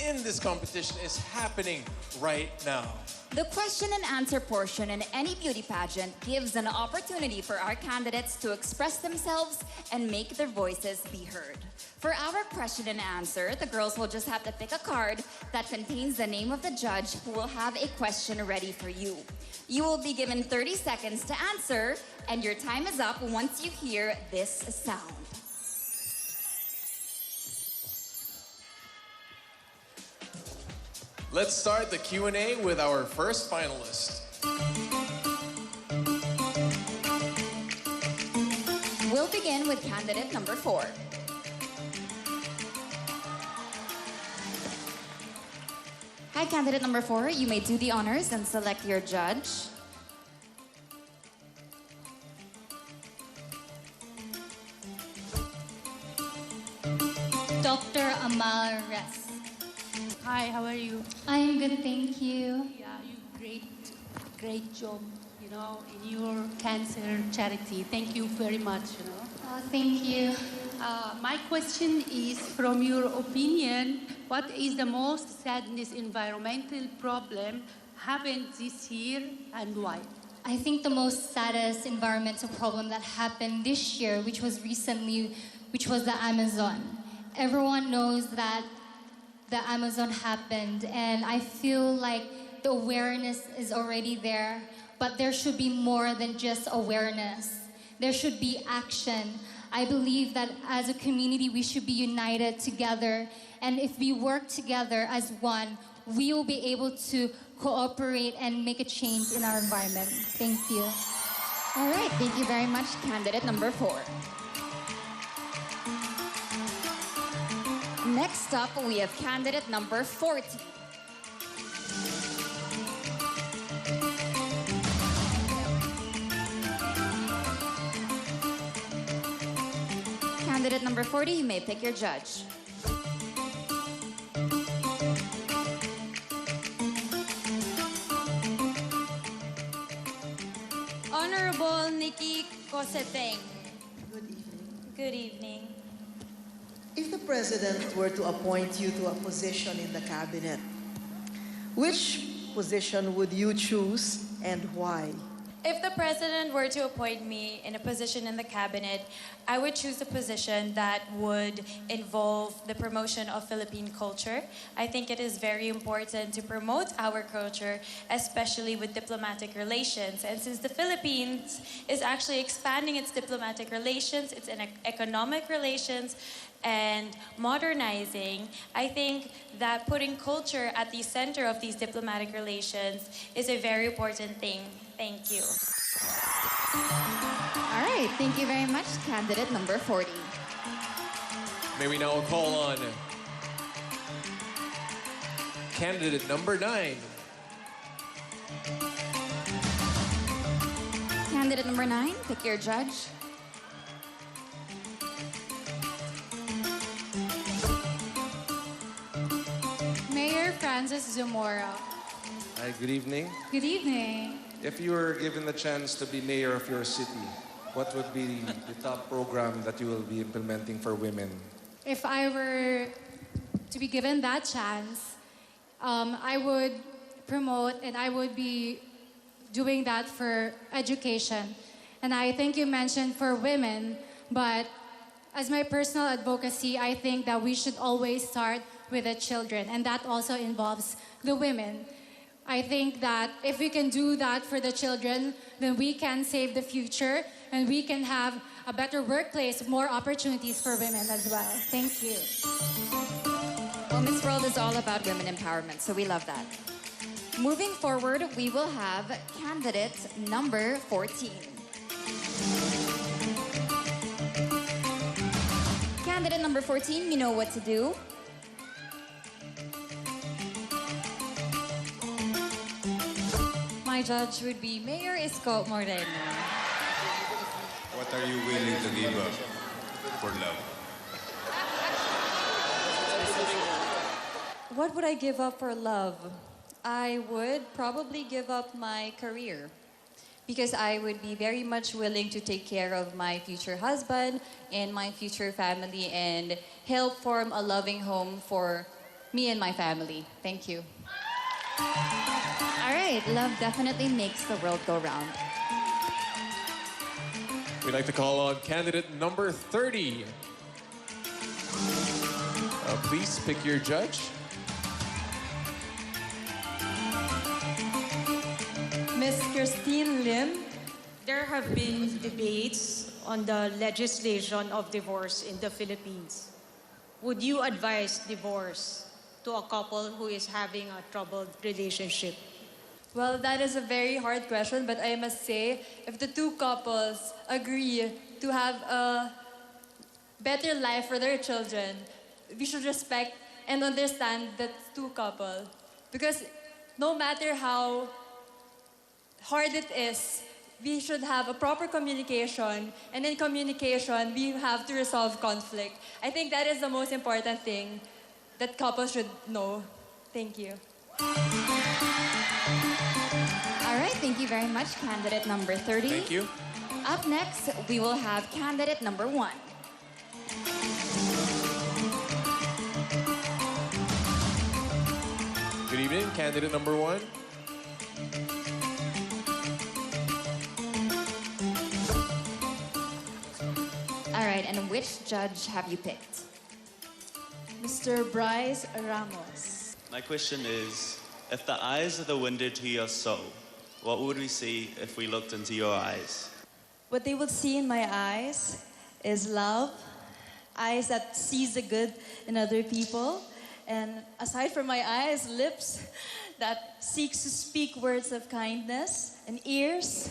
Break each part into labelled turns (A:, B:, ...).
A: in this competition is happening right now.
B: The question and answer portion in any beauty pageant gives an opportunity for our candidates to express themselves and make their voices be heard. For our question and answer, the girls will just have to pick a card that contains the name of the judge who will have a question ready for you. You will be given 30 seconds to answer, and your time is up once you hear this sound.
A: Let's start the Q&A with our first finalist.
B: We'll begin with candidate number 4. Hi, candidate number 4. You may do the honors and select your judge.
C: Dr. Amal Res.
D: Hi, how are you?
C: I am good, thank you.
D: Yeah, you great job, in your cancer charity. Thank you very much,
C: Oh, thank you.
D: My question is, from your opinion, what is the most sadness environmental problem happened this year and why?
C: I think the most saddest environmental problem that happened this year, which was the Amazon. Everyone knows that the Amazon happened, and I feel like the awareness is already there, but there should be more than just awareness. There should be action. I believe that as a community, we should be united together, and if we work together as one, we will be able to cooperate and make a change in our environment. Thank you.
B: All right, thank you very much, candidate number 4. Next up, we have candidate number 40. Candidate number 40, you may pick your judge.
E: Honorable Nikki Coseteng.
F: Good evening.
E: Good evening.
F: If the President were to appoint you to a position in the cabinet, which position would you choose and why?
E: If the President were to appoint me in a position in the cabinet, I would choose a position that would involve the promotion of Philippine culture. I think it is very important to promote our culture, especially with diplomatic relations. And since the Philippines is actually expanding its diplomatic relations, its economic relations, and modernizing, I think that putting culture at the center of these diplomatic relations is a very important thing. Thank you.
B: All right, thank you very much, candidate number 40.
A: May we now call on candidate number 9.
B: Candidate number 9, pick your judge.
D: Mayor Francis Zamora.
G: Hi, good evening.
D: Good evening.
G: If you were given the chance to be mayor of your city, what would be the top program that you will be implementing for women?
D: If I were to be given that chance, I would promote and I would be doing that for education. And I think you mentioned for women, but as my personal advocacy, I think that we should always start with the children, and that also involves the women. I think that if we can do that for the children, then we can save the future and we can have a better workplace, more opportunities for women as well. Thank you.
B: Well, Miss World is all about women empowerment, so we love that. Moving forward, we will have candidate number 14. Candidate number 14, you know what to do.
E: My judge would be Mayor Isko Moreno.
H: What are you willing to give up for love?
E: What would I give up for love? I would probably give up my career because I would be very much willing to take care of my future husband and my future family and help form a loving home for
B: Me and my family. Thank you. All right, love definitely makes the world go round.
A: We'd like to call on candidate number 30. Please pick your judge.
I: Ms. Christine Lim, there have been debates on the legislation of divorce in the Philippines. Would you advise divorce to a couple who is having a troubled relationship?
J: Well, that is a very hard question, but I must say, if the two couples agree to have a better life for their children, we should respect and understand that two couple. Because no matter how hard it is, we should have a proper communication, and in communication, we have to resolve conflict. I think that is the most important thing that couples should know. Thank you.
B: All right, thank you very much, candidate number 30.
A: Thank you.
B: Up next, we will have candidate number 1.
A: Good evening, candidate number 1.
B: All right, and which judge have you picked?
K: Mr. Bryce Ramos.
L: My question is, if the eyes are the window to your soul, what would we see if we looked into your eyes?
K: What they would see in my eyes is love, eyes that sees the good in other people, and aside from my eyes, lips that seeks to speak words of kindness, and ears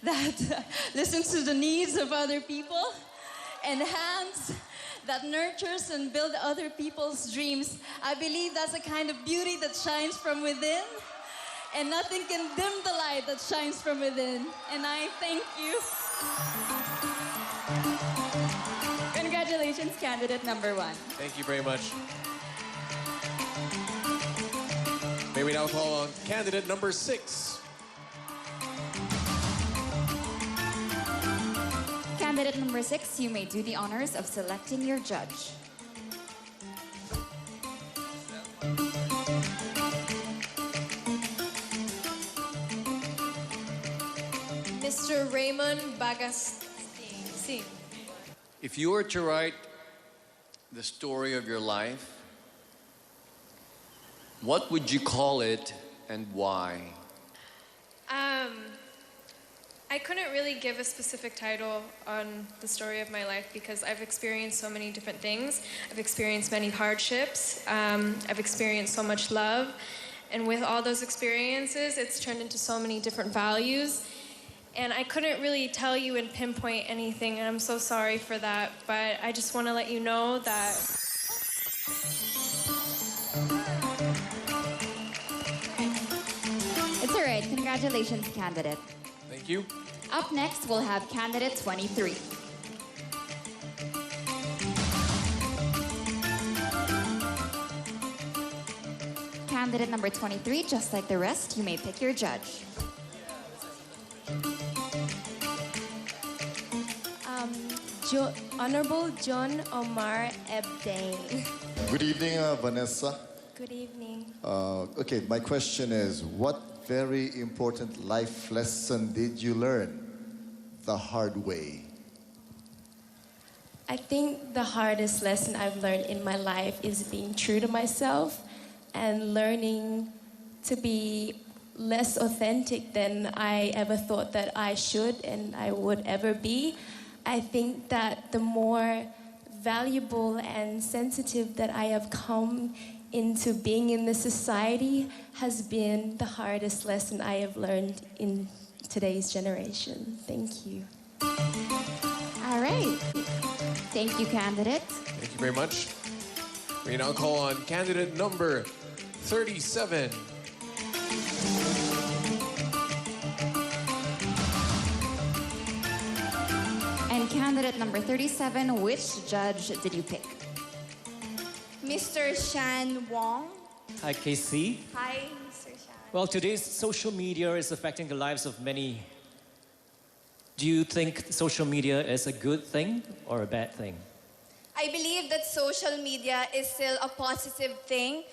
K: that listens to the needs of other people, and hands that nurtures and builds other people's dreams. I believe that's a kind of beauty that shines from within, and nothing can dim the light that shines from within. And I thank you.
B: Congratulations, candidate number 1.
A: Thank you very much. May we now call on candidate number 6.
B: Candidate number 6, you may do the honors of selecting your judge.
J: Mr. Raymond Bagasing.
M: If you were to write the story of your life, what would you call it and why?
J: I couldn't really give a specific title on the story of my life because I've experienced so many different things. I've experienced many hardships. I've experienced so much love. And with all those experiences, it's turned into so many different values. And I couldn't really tell you and pinpoint anything, and I'm so sorry for that. But I just want to let you know that...
B: It's all right. Congratulations, candidate.
A: Thank you.
B: Up next, we'll have candidate 23. Candidate number 23, just like the rest, you may pick your judge.
J: Honorable John Omar Ebdane.
N: Good evening, Vanessa.
J: Good evening.
N: Okay, my question is, what very important life lesson did you learn the hard way?
J: I think the hardest lesson I've learned in my life is being true to myself and learning to be less authentic than I ever thought that I should and I would ever be. I think that the more valuable and sensitive that I have come into being in this society has been the hardest lesson I have learned in today's generation. Thank you.
B: All right. Thank you, candidate.
A: Thank you very much. We now call on candidate number 37.
B: And candidate number 37, which judge did you pick?
O: Mr. Shan Wong.
P: Hi, Casey.
O: Hi, Mr. Shan.
P: Well, today's social media is affecting the lives of many. Do you think social media is a good thing or a bad thing?
O: I believe that social media is still a positive thing.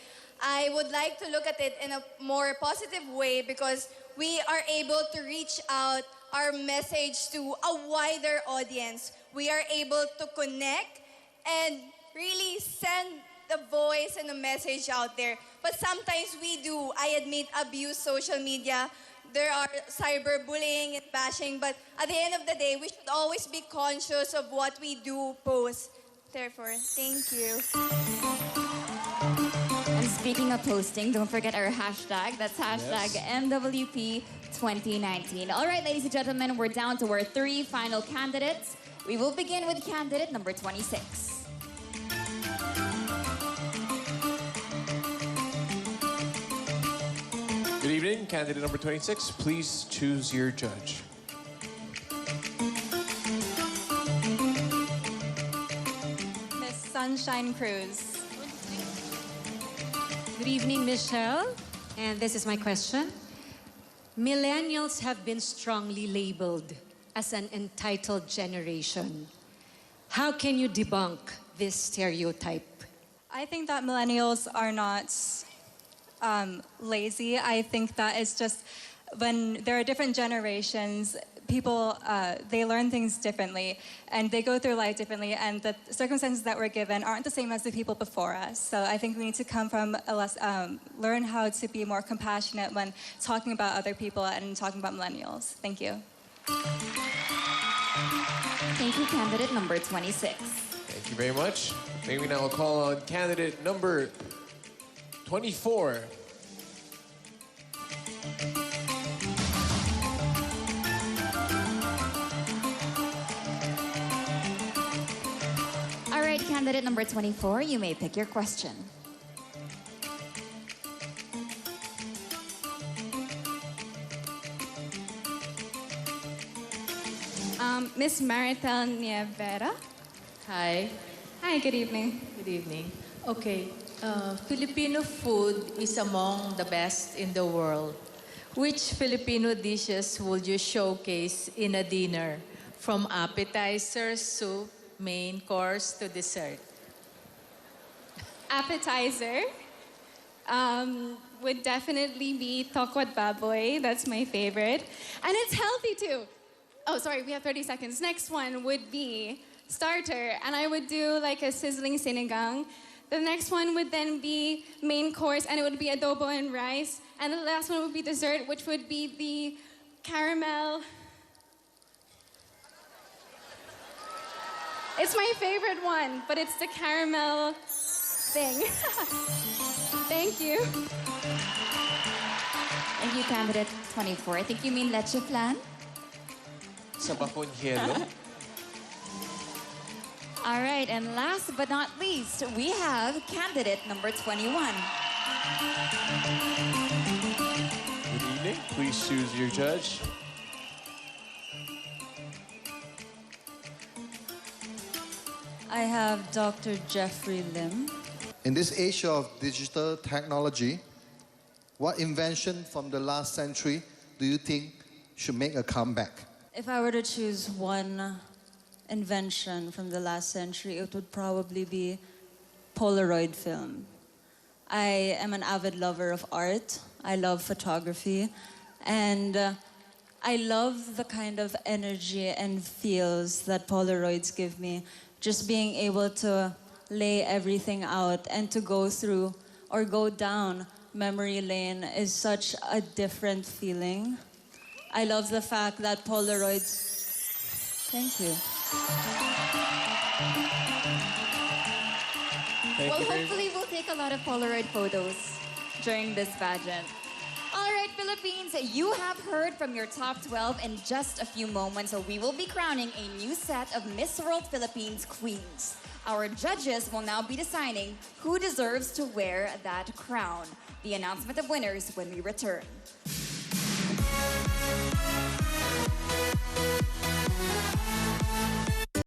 O: I would like to look at it in a more positive way because we are able to reach out our message to a wider audience. We are able to connect and really send the voice and the message out there. But sometimes we do, I admit, abuse social media. There are cyberbullying and bashing, but at the end of the day, we should always be conscious of what we do post. Therefore, thank you.
B: And speaking of posting, don't forget our hashtag. That's hashtag MWP 2019. All right, ladies and gentlemen, we're down to our 3 final candidates. We will begin with candidate number 26.
A: Good evening, candidate number 26. Please choose your judge.
Q: Miss Sunshine Cruz.
R: Good evening, Michelle. And this is my question. Millennials have been strongly labeled as an entitled generation. How can you debunk this stereotype?
Q: I think that millennials are not lazy. I think that it's just when there are different generations, people, they learn things differently and they go through life differently, and the circumstances that we're given aren't the same as the people before us. So I think we need to come from learn how to be more compassionate when talking about other people and talking about millennials. Thank you.
B: Thank you, candidate number 26.
A: Thank you very much. May we now call on candidate number 24.
B: All right, candidate number 24, you may pick your question.
O: Miss Maritel Nievera.
S: Hi.
O: Hi, good evening.
S: Good evening. Okay. Filipino food is among the best in the world. Which Filipino dishes would you showcase in a dinner? From appetizer, soup, main course to dessert.
O: Appetizer would definitely be tokwat baboy. That's my favorite. And it's healthy too. Oh, sorry, we have 30 seconds. Next one would be starter, and I would do like a sizzling sinigang. The next one would then be main course, and it would be adobo and rice. And the last one would be dessert, which would be the caramel. It's my favorite one, but it's the caramel thing. Thank you.
B: Thank you, candidate 24. I think you mean leche flan?
A: Sa Bapunyelo.
B: All right, and last but not least, we have candidate number 21.
A: Good evening. Please choose your judge.
K: I have Dr. Jeffrey Lim.
N: In this age of digital technology, what invention from the last century do you think should make a comeback?
K: If I were to choose one invention from the last century, it would probably be Polaroid film. I am an avid lover of art. I love photography. And I love the kind of energy and feels that Polaroids give me. Just being able to lay everything out and to go through or go down memory lane is such a different feeling. I love the fact that Polaroids... Thank you.
B: Well, hopefully we'll take a lot of Polaroid photos during this pageant. All right, Philippines, you have heard from your top 12 in just a few moments, so we will be crowning a new set of Miss World Philippines queens. Our judges will now be deciding who deserves to wear that crown. The announcement of winners when we return.